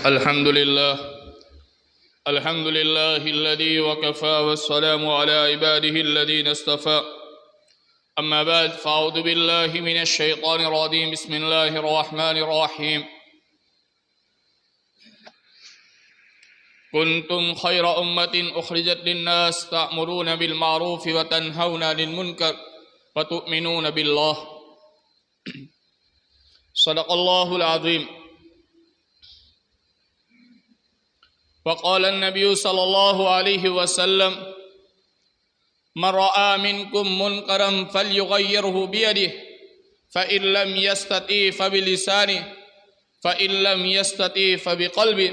الحمد لله الذي وكفى والسلام على عباده الذين اصطفى أما بعد فأعوذ بالله من الشيطان الرجيم بسم الله الرحمن الرحيم كنتم خير أمة أخرجت للناس تأمرون بالمعروف وتنهون عن المنكر وتؤمنون بالله صدق الله العظيم وقال النبي صلى الله عليه وسلم من رأى منكم منكرا فليغيره بيده فإن لم يستطع فبلسانه فإن لم يستطع فبقلبه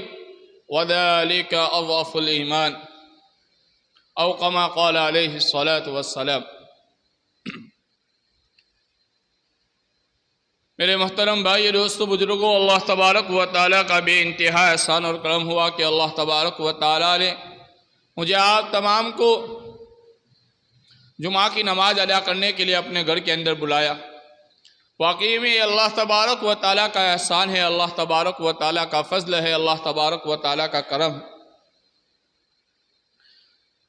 وذلك أضعف الإيمان أو كما قال عليه الصلاة والسلام۔ میرے محترم بھائی دوستو بزرگوں، اللہ تبارک و تعالیٰ کا بے انتہا احسان اور کرم ہوا کہ اللہ تبارک و تعالیٰ نے مجھے آپ تمام کو جمعہ کی نماز ادا کرنے کے لیے اپنے گھر کے اندر بلایا۔ واقعی میں اللہ تبارک و تعالیٰ کا احسان ہے، اللہ تبارک و تعالیٰ کا فضل ہے، اللہ تبارک و تعالیٰ کا کرم ہے۔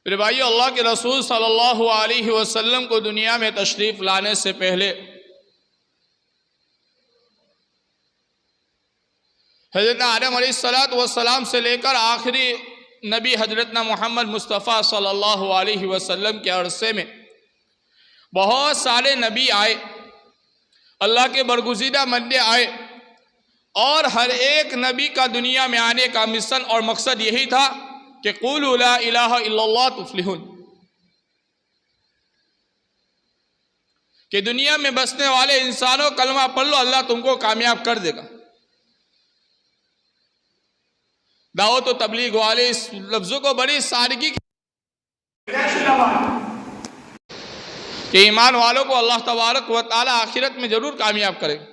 میرے بھائیو، اللہ کے رسول صلی اللہ علیہ وسلم کو دنیا میں تشریف لانے سے پہلے حضرت آدم علیہ السلام سے لے کر آخری نبی حضرتنا محمد مصطفیٰ صلی اللہ علیہ وسلم کے عرصے میں بہت سارے نبی آئے، اللہ کے برگزیدہ بندے آئے، اور ہر ایک نبی کا دنیا میں آنے کا مشن اور مقصد یہی تھا کہ قولوا لا الہ الا اللہ تفلحون، کہ دنیا میں بسنے والے انسانوں کلمہ پڑھ لو، اللہ تم کو کامیاب کر دے گا۔ دعوت و تبلیغ والے اس لفظوں کو بڑی سادگی کہ ایمان والوں کو اللہ تبارک و تعالی آخرت میں ضرور کامیاب کرے گا۔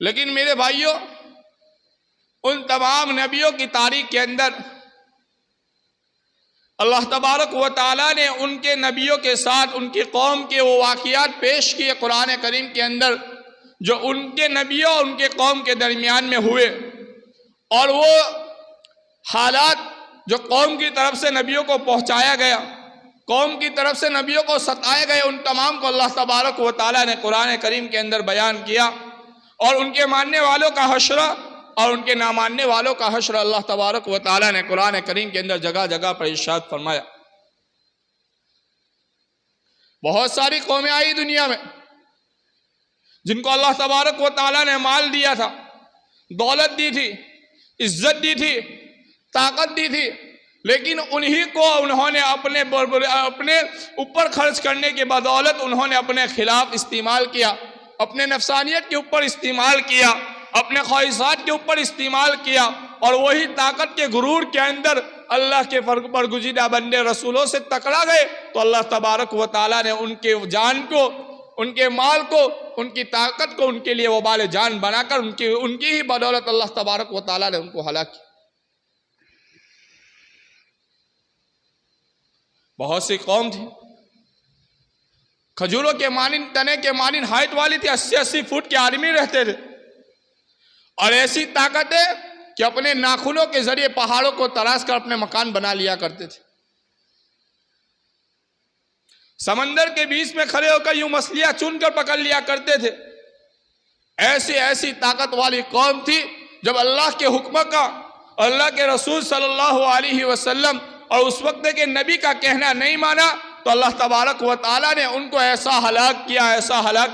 لیکن میرے بھائیوں، ان تمام نبیوں کی تاریخ کے اندر اللہ تبارک و تعالی نے ان کے نبیوں کے ساتھ ان کی قوم کے وہ واقعات پیش کیے قرآن کریم کے اندر جو ان کے نبیوں اور ان کے قوم کے درمیان میں ہوئے، اور وہ حالات جو قوم کی طرف سے نبیوں کو پہنچایا گیا، قوم کی طرف سے نبیوں کو ستائے گئے، ان تمام کو اللہ تبارک و تعالیٰ نے قرآن کریم کے اندر بیان کیا، اور ان کے ماننے والوں کا حشر اور ان کے نہ ماننے والوں کا حشر اللہ تبارک و تعالیٰ نے قرآن کریم کے اندر جگہ جگہ پر ارشاد فرمایا۔ بہت ساری قومیں آئی دنیا میں جن کو اللہ تبارک و تعالیٰ نے مال دیا تھا، دولت دی تھی، عزت دی تھی، طاقت دی تھی، لیکن انہی کو انہوں نے اپنے اوپر خرچ کرنے کے بدولت انہوں نے اپنے خلاف استعمال کیا، اپنے نفسانیت کے اوپر استعمال کیا، اپنے خواہشات کے اوپر استعمال کیا، اور وہی طاقت کے غرور کے اندر اللہ کے برگزیدہ بندے رسولوں سے ٹکرا گئے، تو اللہ تبارک و تعالیٰ نے ان کے جان کو، ان کے مال کو، ان کی طاقت کو ان کے لیے وبال جان بنا کر ان کی ہی بدولت اللہ تبارک و تعالیٰ نے ان کو ہلاک کیا۔ بہت سی قوم تھی، کھجوروں کے مانند، تنے کے مانند ہائٹ والی تھی، 80 فٹ کے آدمی رہتے تھے، اور ایسی طاقت ہے کہ اپنے ناخنوں کے ذریعے پہاڑوں کو تراش کر اپنے مکان بنا لیا کرتے تھے۔ سمندر کے بیچ میں کھڑے ہو کر یوں مچھلیاں چن کر پکڑ لیا کرتے تھے۔ ایسی طاقت والی قوم تھی، جب اللہ کے حکم کا، اللہ کے رسول صلی اللہ علیہ وسلم اور اس وقت کے نبی کا کہنا نہیں مانا، تو اللہ تبارک و تعالیٰ نے ان کو ایسا ہلاک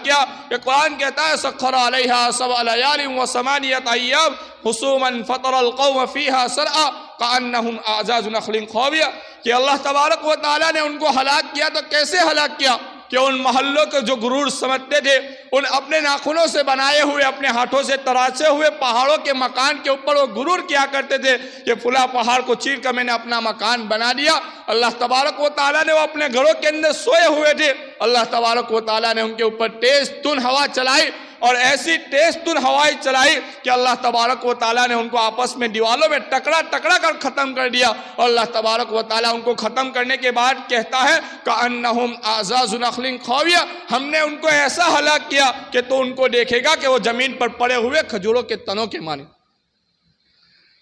کیا کہ قرآن کہتا ہے سخر علیہا 7 لیال و 8 ایام حسوما فطر القوم فیہا سرعا کأنہم اعجاز نخل خاویہ، کہ اللہ تبارک و تعالیٰ نے ان کو ہلاک کیا۔ تو کیسے ہلاک کیا؟ کہ ان محلوں کے جو غرور سمجھتے تھے، ان اپنے ناخنوں سے بنائے ہوئے، اپنے ہاتھوں سے تراشے ہوئے پہاڑوں کے مکان کے اوپر وہ غرور کیا کرتے تھے کہ فلاں پہاڑ کو چیر کر میں نے اپنا مکان بنا دیا۔ اللہ تبارک و تعالیٰ نے وہ اپنے گھروں کے اندر سوئے ہوئے تھے، اللہ تبارک و تعالیٰ نے ان کے اوپر تیز تند ہوا چلائی، اور ایسی تیز تن ہوائیں چلائی کہ اللہ تبارک و تعالیٰ نے ان کو آپس میں دیوالوں میں ٹکرا ٹکرا کر ختم کر دیا. اور اللہ تبارک و تعالیٰ ان کو ختم کرنے کے بعد کہتا ہے کأنہم اعزاز نخل خاویہ، ہم نے ان کو ایسا ہلاک کیا کہ تو ان کو دیکھے گا کہ وہ زمین پر پڑے ہوئے کھجوروں کے تنوں کے مانے،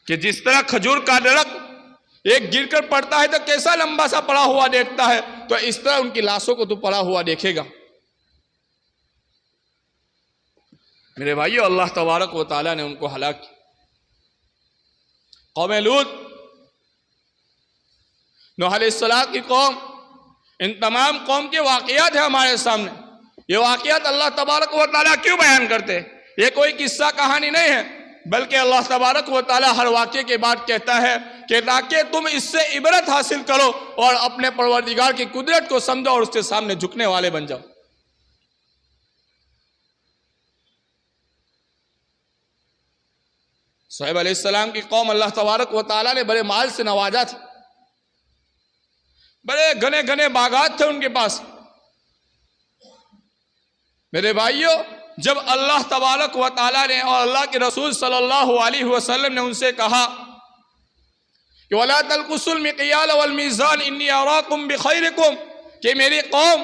کہ جس طرح کھجور کا درخت ایک گر کر پڑتا ہے تو کیسا لمبا سا پڑا ہوا دیکھتا ہے، تو اس طرح ان کی لاشوں کو تو پڑا ہوا دیکھے گا. میرے بھائیو، اللہ تبارک و تعالیٰ نے ان کو ہلاک کیا. قوم لوط، نوح علیہ السلام کی قوم، ان تمام قوم کے واقعات ہیں ہمارے سامنے. یہ واقعات اللہ تبارک و تعالیٰ کیوں بیان کرتے ہیں؟ یہ کوئی قصہ کہانی نہیں ہے، بلکہ اللہ تبارک و تعالیٰ ہر واقعے کے بعد کہتا ہے کہ تاکہ تم اس سے عبرت حاصل کرو اور اپنے پروردگار کی قدرت کو سمجھو اور اس کے سامنے جھکنے والے بن جاؤ. شعیب علیہ السلام کی قوم اللہ تبارک و تعالیٰ نے بڑے مال سے نوازا تھا، بڑے گھنے گھنے باغات تھے ان کے پاس. میرے بھائیوں، جب اللہ تبارک و تعالیٰ نے اور اللہ کے رسول صلی اللہ علیہ وسلم نے ان سے کہا کہ وَلَا تَلْقُسُوا الْمِقْيَالَ وَالْمِيزَانَ إِنِّي أَرَاكُمْ بِخَيْرِكُمْ، کہ میری قوم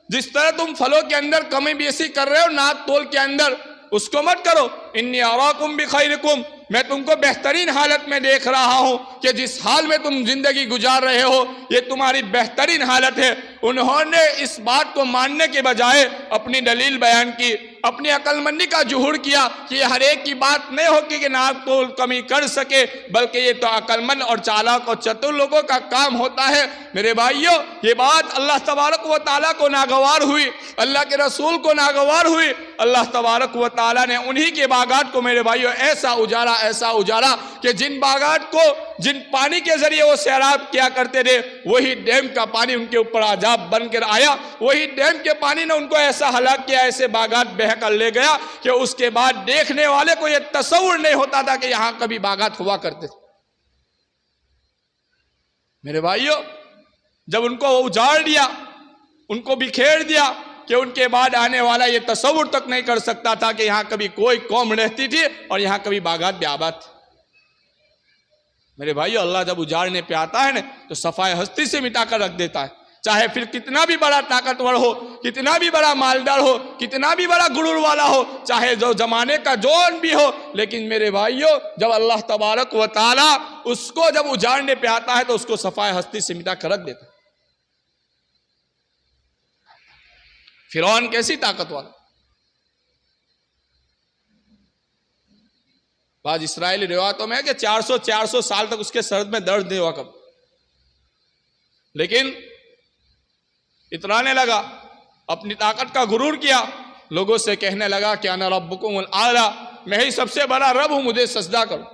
جس طرح تم پھلوں کے اندر کمی بیسی کر رہے ہو ناپ تول کے اندر، اس کو مت کرو. إِنِّي أَرَاكُمْ بِخَيْرِكُمْ، میں تم کو بہترین حالت میں دیکھ رہا ہوں کہ جس حال میں تم زندگی گزار رہے ہو یہ تمہاری بہترین حالت ہے. انہوں نے اس بات کو ماننے کے بجائے اپنی دلیل بیان کی، اپنی عقل مندی کا ظہور کیا کہ یہ ہر ایک کی بات نہیں ہوگی کہ ناپ تول کمی کر سکے، بلکہ یہ تو عقل مند اور چالاک اور چتر لوگوں کا کام ہوتا ہے. میرے بھائیوں، یہ بات اللہ تبارک و تعالیٰ کو ناگوار ہوئی، اللہ کے رسول کو ناگوار ہوئی. اللہ تبارک و تعالیٰ نے انہی کے باغات کو میرے بھائیوں ایسا اجاڑا کہ جن باغات کو جن پانی کے ذریعے وہ سیراب کیا کرتے تھے، وہی ڈیم کا پانی ان کے اوپر عذاب بن کر آیا. وہی ڈیم کے پانی نے ان کو ایسا ہلاک کیا، ایسے باغات بہہ کر لے گیا کہ اس کے بعد دیکھنے والے کو یہ تصور نہیں ہوتا تھا کہ یہاں کبھی باغات ہوا کرتے تھے. میرے بھائیوں، جب ان کو وہ اجاڑ دیا، ان کو بکھیر دیا کہ ان کے بعد آنے والا یہ تصور تک نہیں کر سکتا تھا کہ یہاں کبھی کوئی قوم رہتی تھی اور یہاں کبھی باغات بھی آباد تھے. میرے بھائیو، اللہ جب اجاڑنے پہ آتا ہے نا تو صفائے ہستی سے مٹا کر رکھ دیتا ہے. چاہے پھر کتنا بھی بڑا طاقتور ہو، کتنا بھی بڑا مالدار ہو، کتنا بھی بڑا غرور والا ہو، چاہے جو زمانے کا جون بھی ہو، لیکن میرے بھائیو جب اللہ تبارک و تعالیٰ اس کو جب اجاڑنے پہ آتا ہے تو اس کو صفائے ہستی سے مٹا کر رکھ دیتا ہے. فرعون کیسی طاقتور، بعض اسرائیلی روایتوں میں ہے کہ 400 سال تک اس کے سرد میں درد نہیں ہوا کب، لیکن اترانے لگا، اپنی طاقت کا غرور کیا، لوگوں سے کہنے لگا کہ انا ربکم الاعلی، میں ہی سب سے بڑا رب ہوں، مجھے سجدہ کرو.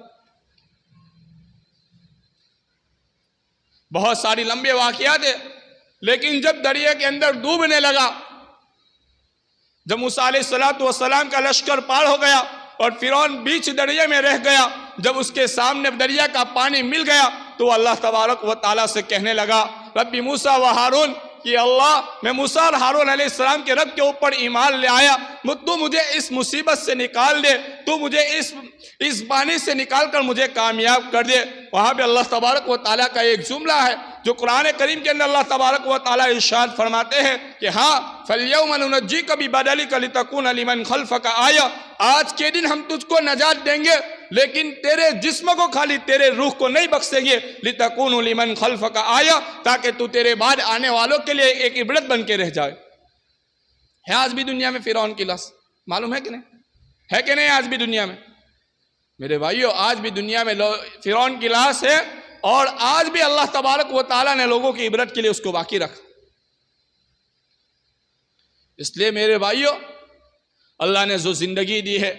بہت ساری لمبے واقعات ہیں، لیکن جب دریا کے اندر ڈوبنے لگا، جب موسیٰ علیہ السلام کا لشکر پار ہو گیا اور فرعون بیچ دریا میں رہ گیا، جب اس کے سامنے دریا کا پانی مل گیا تو اللہ تبارک و تعالیٰ سے کہنے لگا ربی موسیٰ و ہارون، کہ اللہ میں موسیٰ اور ہارون علیہ السلام کے رب کے اوپر ایمان لے آیا، تو مجھے اس مصیبت سے نکال دے، تو مجھے اس پانی سے نکال کر مجھے کامیاب کر دے. وہاں پہ اللہ تبارک و تعالیٰ کا ایک جملہ ہے جو قرآن کریم کے اندر اللہ تبارک و تعالیٰ ارشاد فرماتے ہیں کہ ہاں فَالْيَوْمَ نُنَجِّيكَ بِبَدَنِكَ لِتَكُونَ لِمَنْ خَلْفَكَ آیَةً، آج کے دن ہم تجھ کو نجات دیں گے لیکن تیرے جسم کو خالی تیرے روح کو نہیں بخشیں گے، لِتَكُونُ لِمَنْ خَلْفَكَ آیَةً، تاکہ تو تیرے بعد آنے والوں کے لیے ایک عبرت بن کے رہ جائے. ہے آج بھی دنیا میں فرعون کی لاش، معلوم ہے کہ نہیں؟ ہے کہ نہیں آج بھی دنیا میں؟ میرے بھائیو، آج بھی دنیا میں فرعون کی لاش ہے، اور آج بھی اللہ تبارک و تعالیٰ نے لوگوں کی عبرت کے لیے اس کو باقی رکھا. اس لیے میرے بھائیو، اللہ نے جو زندگی دی ہے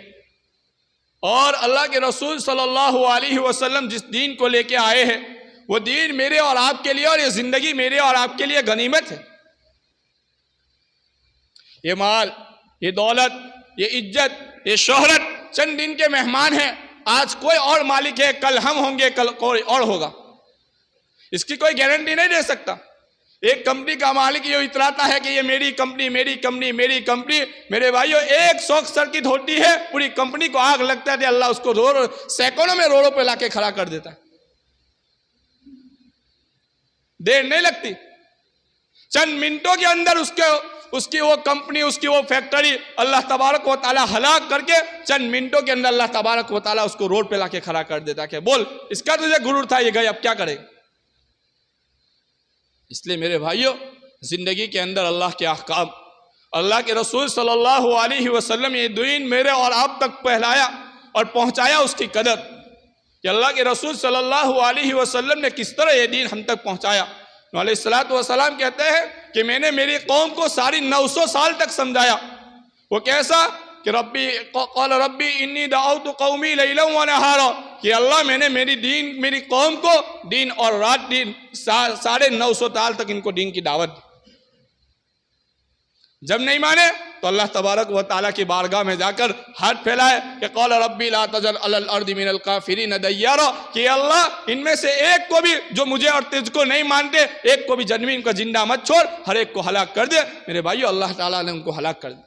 اور اللہ کے رسول صلی اللہ علیہ وسلم جس دین کو لے کے آئے ہیں، وہ دین میرے اور آپ کے لیے، اور یہ زندگی میرے اور آپ کے لیے غنیمت ہے. یہ مال، یہ دولت، یہ عزت، یہ شہرت چند دن کے مہمان ہیں. آج کوئی اور مالک ہے، کل ہم ہوں گے، کل کوئی اور ہوگا. اس کی کوئی گارنٹی نہیں دے سکتا. ایک کمپنی کا مالک یہ اتراتا ہے کہ یہ میری کمپنی میری کمپنی میری کمپنی. میرے بھائیو ایک شارٹ سرکٹ ہوتی ہے پوری کمپنی کو آگ لگتا ہے، اللہ اس کو سینکڑوں میں روڈوں پہ لا کے کھڑا کر دیتا ہے. دیر نہیں لگتی، چند منٹوں کے اندر اس کی وہ کمپنی، اس کی وہ فیکٹری اللہ تبارک و تعالی ہلاک کر کے چند منٹوں کے اندر اللہ تبارک و تعالی اس کو روڈ پہ لا کے کھڑا کر دیتا کہ بول اس کا تجھے غرور تھا، یہ گئے اب کیا کرے. اس لیے میرے بھائیوں زندگی کے اندر اللہ کے احکام، اللہ کے رسول صلی اللہ علیہ وسلم یہ دین میرے اور آپ تک پھیلایا اور پہنچایا اس کی قدر کہ اللہ کے رسول صلی اللہ علیہ وسلم نے کس طرح یہ دین ہم تک پہنچایا. علیہ الصلوۃ والسلام کہتے ہیں کہ میں نے میری قوم کو ساری 900 سال تک سمجھایا. وہ کیسا کہ قال ربی انی دعوت قومی لیلا و نہارا، کہ اللہ میں نے میری قوم کو دن اور رات دن 950 سال تک ان کو دین کی دعوت دی. جب نہیں مانے تو اللہ تبارک و تعالیٰ کی بارگاہ میں جا کر ہاتھ پھیلائے کہ قال ربی لا تذر علی الارض من الکافرین دیارا، کہ اللہ ان میں سے ایک کو بھی جو مجھے اور تجھ کو نہیں مانتے ایک کو بھی زمین کا زندہ مت چھوڑ، ہر ایک کو ہلاک کر دے. میرے بھائیو اللہ تعالیٰ نے ان کو ہلاک کر دیا.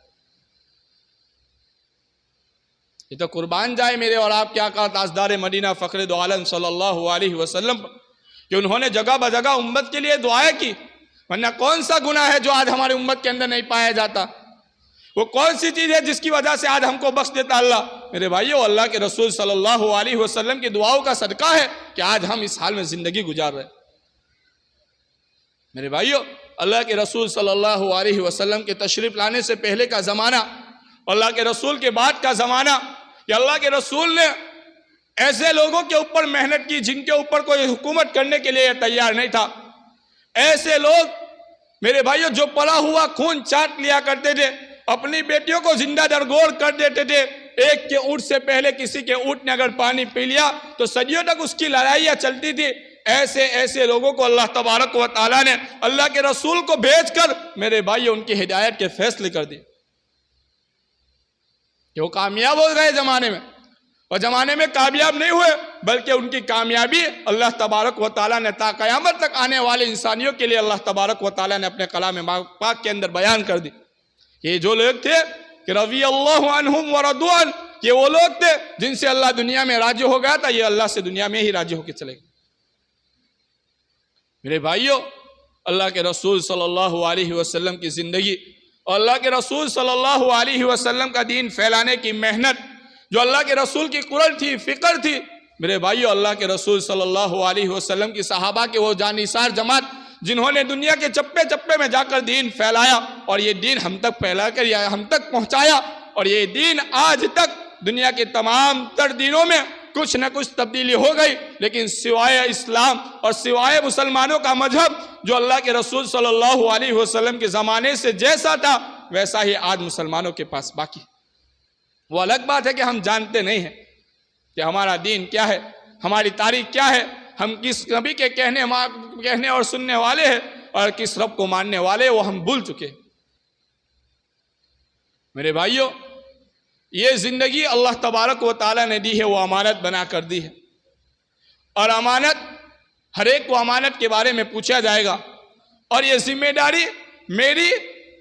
یہ تو قربان جائے میرے اور آپ کے آقا تاجدار مدینہ فخر دو عالم صلی اللہ علیہ وسلم کہ انہوں نے جگہ بجگہ امت کے لیے دعائیں کی. ورنہ کون سا گناہ ہے جو آج ہماری امت کے اندر نہیں پایا جاتا؟ وہ کون سی چیز ہے جس کی وجہ سے آج ہم کو بخش دیتا اللہ؟ میرے بھائیو اللہ کے رسول صلی اللہ علیہ وسلم کی دعاؤں کا صدقہ ہے کہ آج ہم اس حال میں زندگی گزار رہے. میرے بھائیو اللہ کے رسول صلی اللہ علیہ وسلم کے تشریف لانے سے پہلے کا زمانہ، اللہ کے رسول کے بعد کا زمانہ، کہ اللہ کے رسول نے ایسے لوگوں کے اوپر محنت کی جن کے اوپر کوئی حکومت کرنے کے لیے تیار نہیں تھا. ایسے لوگ میرے بھائیوں جو پڑا ہوا خون چاٹ لیا کرتے تھے، اپنی بیٹیوں کو زندہ درگور کر دیتے تھے. ایک کے اونٹ سے پہلے کسی کے اونٹ نے اگر پانی پی لیا تو صدیوں تک اس کی لڑائیاں چلتی تھی. ایسے لوگوں کو اللہ تبارک و تعالیٰ نے اللہ کے رسول کو بھیج کر میرے بھائیوں ان کی ہدایت کے فیصلے کر دیے کہ وہ کامیاب ہو گئے زمانے میں. اور زمانے میں کامیاب نہیں ہوئے بلکہ ان کی کامیابی اللہ تبارک و تعالیٰ نے تا قیامت تک آنے والے انسانیوں کے لیے اللہ تبارک و تعالیٰ نے اپنے کلام پاک کے اندر بیان کر دی. یہ جو لوگ تھے کہ رضی اللہ عنہم ورضوا عنہ، یہ وہ لوگ تھے جن سے اللہ دنیا میں راضی ہو گیا تھا، یہ اللہ سے دنیا میں ہی راضی ہو کے چلے گئے. میرے بھائیوں اللہ کے رسول صلی اللہ علیہ وسلم کی زندگی اور اللہ کے رسول صلی اللہ علیہ وسلم کا دین پھیلانے کی محنت، جو اللہ کے رسول کی قرر تھی، فکر تھی. میرے بھائیو اللہ کے رسول صلی اللہ علیہ وسلم کی صحابہ کے وہ جانثار جماعت جنہوں نے دنیا کے چپے چپے میں جا کر دین پھیلایا اور یہ دین ہم تک پھیلا کر ہم تک پہنچایا. اور یہ دین آج تک دنیا کے تمام تر دینوں میں کچھ نہ کچھ تبدیلی ہو گئی، لیکن سوائے اسلام اور سوائے مسلمانوں کا مذہب جو اللہ کے رسول صلی اللہ علیہ وسلم کے زمانے سے جیسا تھا ویسا ہی آج مسلمانوں کے پاس باقی. وہ الگ بات ہے کہ ہم جانتے نہیں ہیں کہ ہمارا دین کیا ہے، ہماری تاریخ کیا ہے، ہم کس نبی کے کہنے اور سننے والے ہیں اور کس رب کو ماننے والے، وہ ہم بھول چکے. میرے بھائیوں یہ زندگی اللہ تبارک و تعالیٰ نے دی ہے، وہ امانت بنا کر دی ہے. اور امانت ہر ایک کو امانت کے بارے میں پوچھا جائے گا. اور یہ ذمہ داری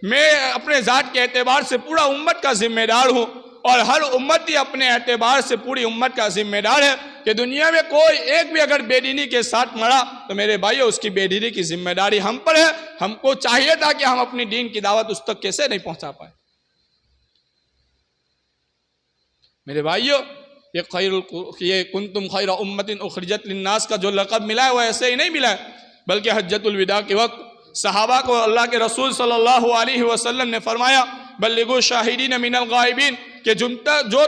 میں اپنے ذات کے اعتبار سے پورا امت کا ذمہ دار ہوں، اور ہر امتی اپنے اعتبار سے پوری امت کا ذمہ دار ہے کہ دنیا میں کوئی ایک بھی اگر بے دینی کے ساتھ مرا تو میرے بھائیو اس کی بے دینی کی ذمہ داری ہم پر ہے. ہم کو چاہیے تھا کہ ہم اپنی دین کی دعوت اس تک کیسے نہیں پہنچا پائے. میرے بھائیو یہ کنتم خیر امت اخرجت للناس کا جو لقب ملا ہے وہ ایسے ہی نہیں ملا ہے، بلکہ حجۃ الوداع کے وقت صحابہ کو اللہ کے رسول صلی اللہ علیہ وسلم نے فرمایا بلغوا شاہدین من الغائبین، کہ جو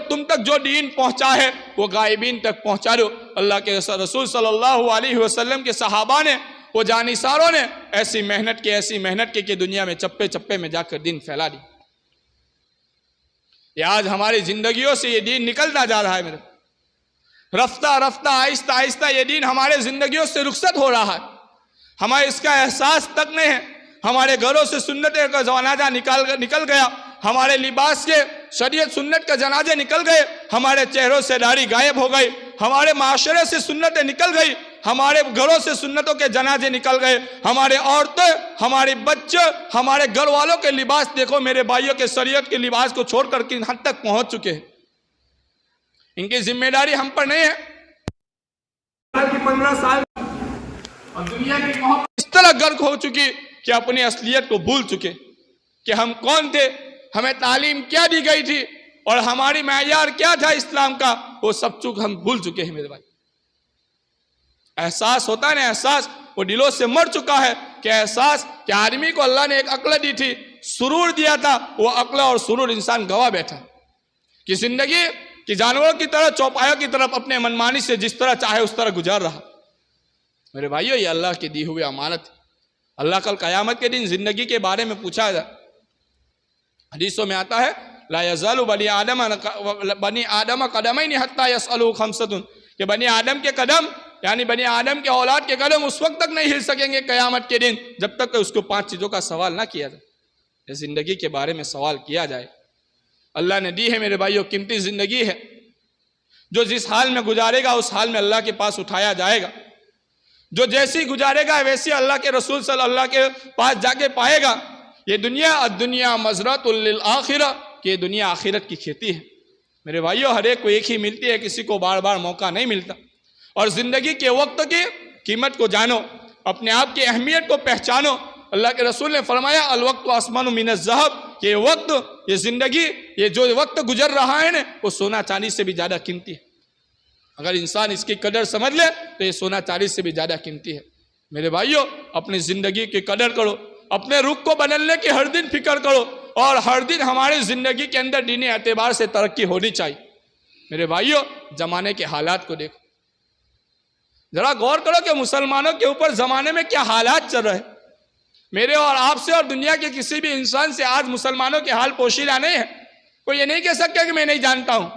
تم تک جو دین پہنچا ہے وہ غائبین تک پہنچا دو. اللہ کے رسول صلی اللہ علیہ وسلم کے صحابہ نے، وہ جانثاروں نے ایسی محنت کی کہ دنیا میں چپے چپے میں جا کر دین پھیلا دی. یہ آج ہماری زندگیوں سے یہ دین نکلتا جا رہا ہے. میرے رفتہ آہستہ آہستہ یہ دین ہمارے زندگیوں سے رخصت ہو رہا ہے. ہمیں اس کا احساس تک نہیں ہے. ہمارے گھروں سے سنت کا جنازہ نکل گیا، ہمارے لباس کے شریعت سنت کا جنازے نکل گئے، ہمارے چہروں سے داڑھی غائب ہو گئی، ہمارے معاشرے سے سنتیں نکل گئی، ہمارے گھروں سے سنتوں کے جنازے نکل گئے، ہمارے عورتیں، ہمارے بچے، ہمارے گھر والوں کے لباس دیکھو میرے بھائیوں کے شریعت کے لباس کو چھوڑ کر کن حد تک پہنچ چکے ہیں۔ ان کی ذمہ داری ہم پر نہیں ہے۔ 15 سال اور دنیا کی محبت اس طرح غرق ہو چکی کہ اپنی اصلیت کو بھول چکے کہ ہم کون تھے، ہمیں تعلیم کیا دی گئی تھی اور ہماری معیار کیا تھا اسلام کا، وہ سب چیز ہم بھول چکے ہیں میرے بھائی۔ احساس ہوتا ہے نا، احساس وہ دلوں سے مر چکا ہے کہ احساس کہ آدمی کو اللہ نے ایک عقل دی تھی، سرور دیا تھا، وہ عقل اور سرور انسان گوا بیٹھا کہ زندگی کہ جانوروں کی طرح چوپایوں کی طرف اپنے منمانی سے جس طرح چاہے اس طرح گزار رہا۔ میرے بھائیو، یہ اللہ کی دی ہوئی امانت ہے۔ اللہ کل قیامت کے دن زندگی کے بارے میں پوچھا جائے۔ حدیثوں میں آتا ہے لا یزال بنی آدم قدمین حتی یسألوا خمسۃ، کہ بنی آدم کے قدم یعنی بنی آدم کے اولاد کے قدم اس وقت تک نہیں ہل سکیں گے قیامت کے دن جب تک کہ اس کو 5 چیزوں کا سوال نہ کیا جائے۔ زندگی کے بارے میں سوال کیا جائے۔ اللہ نے دی ہے میرے بھائیوں، قیمتی زندگی ہے، جو جس حال میں گزارے گا اس حال میں اللہ کے پاس اٹھایا جائے گا، جو جیسی گزارے گا ویسی اللہ کے رسول صلی اللہ کے پاس جا کے پائے گا۔ یہ دنیا الدنیا مزرعۃ للآخرہ، کہ یہ دنیا آخرت کی کھیتی ہے۔ میرے بھائیوں، ہر ایک کو ایک ہی ملتی ہے، کسی کو بار بار موقع نہیں ملتا۔ اور زندگی کے وقت کی قیمت کو جانو، اپنے آپ کی اہمیت کو پہچانو۔ اللہ کے رسول نے فرمایا الوقت اسمن من الذہب، کہ یہ وقت، یہ زندگی، یہ جو وقت گزر رہا ہے نا، وہ سونا چاندی سے بھی زیادہ قیمتی ہے۔ اگر انسان اس کی قدر سمجھ لے تو یہ سونا چاندی سے بھی زیادہ قیمتی ہے۔ میرے بھائیوں، اپنی زندگی کی قدر کرو، اپنے رخ کو بدلنے کی ہر دن فکر کرو، اور ہر دن ہماری زندگی کے اندر دینی اعتبار سے ترقی ہونی چاہیے۔ میرے بھائیوں، زمانے کے حالات کو دیکھو، ذرا غور کرو کہ مسلمانوں کے اوپر زمانے میں کیا حالات چل رہے ہیں۔ میرے اور آپ سے اور دنیا کے کسی بھی انسان سے آج مسلمانوں کے حال پوشیدہ نہیں ہے۔ کوئی یہ نہیں کہہ سکتا کہ میں نہیں جانتا ہوں،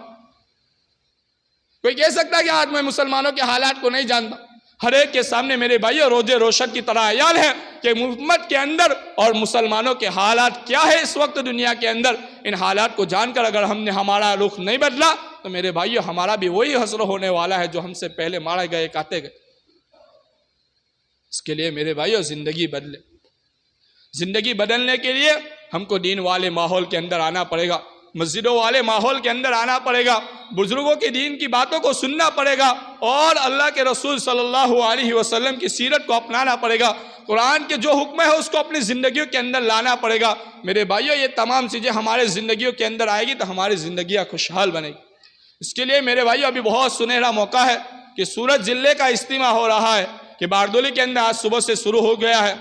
کوئی کہہ سکتا کہ آج میں مسلمانوں کے حالات کو نہیں جانتا۔ ہر ایک کے سامنے میرے بھائیو روزے روشن کی طرح عیال ہے کہ امت کے اندر اور مسلمانوں کے حالات کیا ہے اس وقت دنیا کے اندر۔ ان حالات کو جان کر اگر ہم نے ہمارا رخ نہیں بدلا تو میرے بھائیو ہمارا بھی وہی حشر ہونے والا ہے جو ہم سے پہلے مارے گئے، کاٹے گئے۔ اس کے لیے میرے بھائیو زندگی بدلے۔ زندگی بدلنے کے لیے ہم کو دین والے ماحول کے اندر آنا پڑے گا، مسجدوں والے ماحول کے اندر آنا پڑے گا، بزرگوں کی دین کی باتوں کو سننا پڑے گا، اور اللہ کے رسول صلی اللہ علیہ وسلم کی سیرت کو اپنانا پڑے گا۔ قرآن کے جو حکم ہے اس کو اپنی زندگیوں کے اندر لانا پڑے گا۔ میرے بھائیو، یہ تمام چیزیں ہمارے زندگیوں کے اندر آئے گی تو ہماری زندگیاں خوشحال بنے گی۔ اس کے لیے میرے بھائیو ابھی بہت سنہرا موقع ہے کہ سورت ضلع کا اجتماع ہو رہا ہے کہ باردولی کے اندر آج صبح سے شروع ہو گیا ہے۔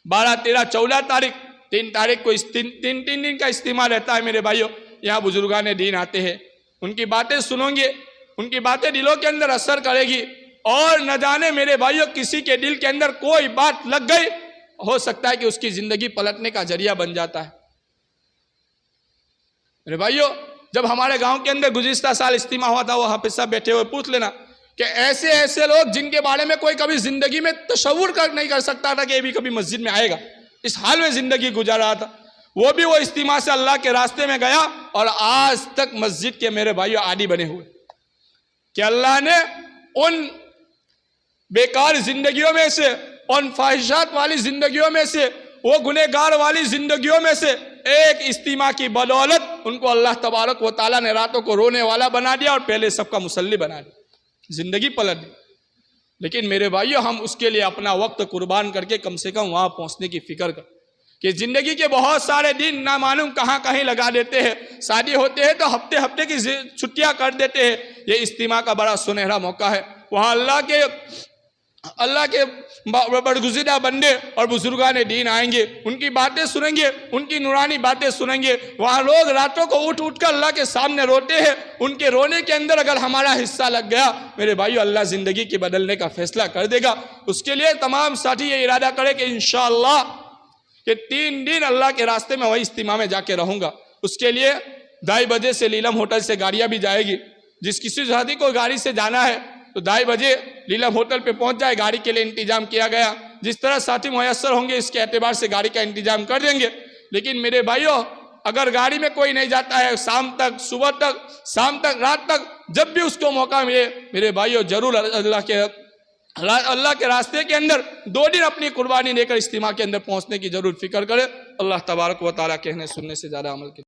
12، 13، 14 تاریخ، 3 تاریخ کو تین دن کا اجتماع رہتا ہے میرے بھائیو۔ یہاں بزرگان دین آتے ہیں، ان کی باتیں سنو گے، ان کی باتیں دلوں کے اندر اثر کرے گی، اور نہ جانے میرے بھائیو کسی کے دل کے اندر کوئی بات لگ گئی، ہو سکتا ہے کہ اس کی زندگی پلٹنے کا ذریعہ بن جاتا ہے۔ میرے بھائیو، جب ہمارے گاؤں کے اندر گزشتہ سال اجتماع ہوا تھا، وہاں پہ سب بیٹھے ہوئے پوچھ لینا کہ ایسے لوگ جن کے بارے میں کوئی کبھی زندگی میں تصور نہیں کر سکتا تھا کہ یہ بھی کبھی مسجد میں آئے گا، اس حال میں زندگی گزار رہا تھا، وہ بھی وہ اجتماع سے اللہ کے راستے میں گیا، اور آج تک مسجد کے میرے بھائیو عادی بنے ہوئے کہ اللہ نے ان بیکار زندگیوں میں سے، ان فاحشات والی زندگیوں میں سے، وہ گنہگار والی زندگیوں میں سے ایک اجتماع کی بدولت ان کو اللہ تبارک و تعالیٰ نے راتوں کو رونے والا بنا دیا اور پہلے سب کا مصلی بنا دیا، زندگی پلٹ دی۔ لیکن میرے بھائیو، ہم اس کے لیے اپنا وقت قربان کر کے کم سے کم وہاں پہنچنے کی فکر کر کہ زندگی کے بہت سارے دن نامعلوم کہاں کہیں لگا دیتے ہیں، شادی ہوتے ہیں تو ہفتے کی چھٹیاں کر دیتے ہیں۔ یہ اجتماع کا بڑا سنہرا موقع ہے، وہاں اللہ کے برگزیدہ بندے اور بزرگان دین آئیں گے، ان کی باتیں سنیں گے، ان کی نورانی باتیں سنیں گے۔ وہاں لوگ راتوں کو اٹھ کر اللہ کے سامنے روتے ہیں، ان کے رونے کے اندر اگر ہمارا حصہ لگ گیا میرے بھائیو، اللہ زندگی کے بدلنے کا فیصلہ کر دے گا۔ اس کے لیے تمام ساتھی یہ ارادہ کرے کہ انشاءاللہ کہ 3 دن اللہ کے راستے میں وہی اجتماع میں جا کے رہوں گا۔ اس کے لیے 2:30 بجے سے لیلم ہوٹل سے گاڑیاں بھی جائے گی، جس کسی ساتھی کو گاڑی سے جانا ہے تو 2:30 بجے لیلم ہوٹل پہ پہنچ جائے، گاڑی کے لیے انتظام کیا گیا، جس طرح ساتھی میسر ہوں گے اس کے اعتبار سے گاڑی کا انتظام کر دیں گے۔ لیکن میرے بھائیو، اگر گاڑی میں کوئی نہیں جاتا ہے، شام تک، صبح تک، شام تک، رات تک، جب بھی اس کو موقع ملے میرے بھائیو ضرور اللہ کے اللہ کے راستے کے اندر 2 دن اپنی قربانی لے کر اجتماع کے اندر پہنچنے کی ضرور فکر کرے. اللہ تبارک و تعالیٰ کہنے سننے سے زیادہ عمل کرے.